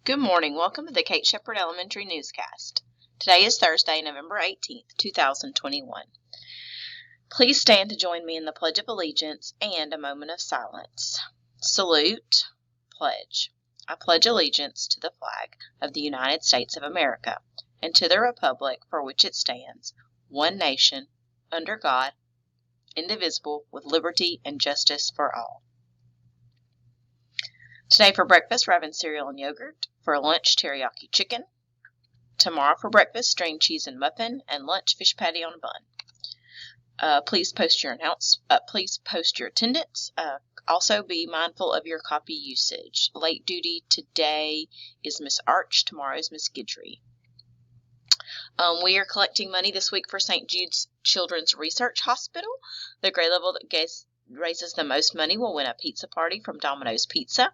Good morning. Welcome to the Kate Shepherd Elementary Newscast. Today is Thursday, November 18th, 2021. Please stand to join me in the Pledge of Allegiance and a moment of silence. Salute, pledge. I pledge allegiance to the flag of the United States of America and to the republic for which it stands, one nation, under God, indivisible, with liberty and justice for all. Today for breakfast, we're having cereal and yogurt. For lunch, teriyaki chicken. Tomorrow for breakfast, string cheese and muffin, and lunch, fish patty on a bun. Please post your attendance. Also be mindful of your copy usage. Late duty today is Miss Arch. Tomorrow is Miss Guidry. We are collecting money this week for St. Jude's Children's Research Hospital. The grade level that raises the most money will win a pizza party from Domino's Pizza.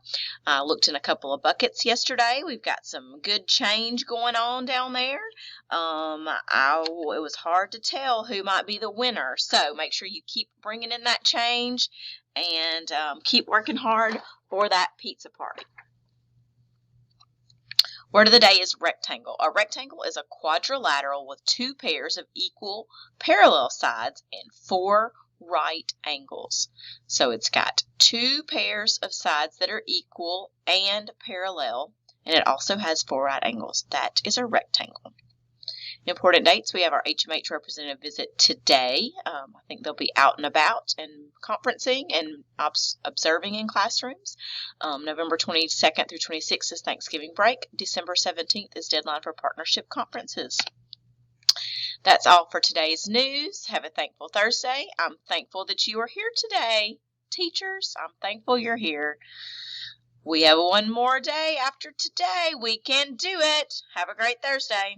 I looked in a couple of buckets yesterday. We've got some good change going on down there. It was hard to tell who might be the winner, so make sure you keep bringing in that change and keep working hard for that pizza party. Word of the day is rectangle. A rectangle is a quadrilateral with two pairs of equal parallel sides and four right angles. So it's got two pairs of sides that are equal and parallel, and it also has four right angles. That is a rectangle. Important dates, we have our HMH representative visit today. I think they'll be out and about and conferencing and observing in classrooms. November 22nd through 26th is Thanksgiving break. December 17th is deadline for partnership conferences. That's all for today's news. Have a thankful Thursday. I'm thankful that you are here today. Teachers, I'm thankful you're here. We have one more day after today. We can do it. Have a great Thursday.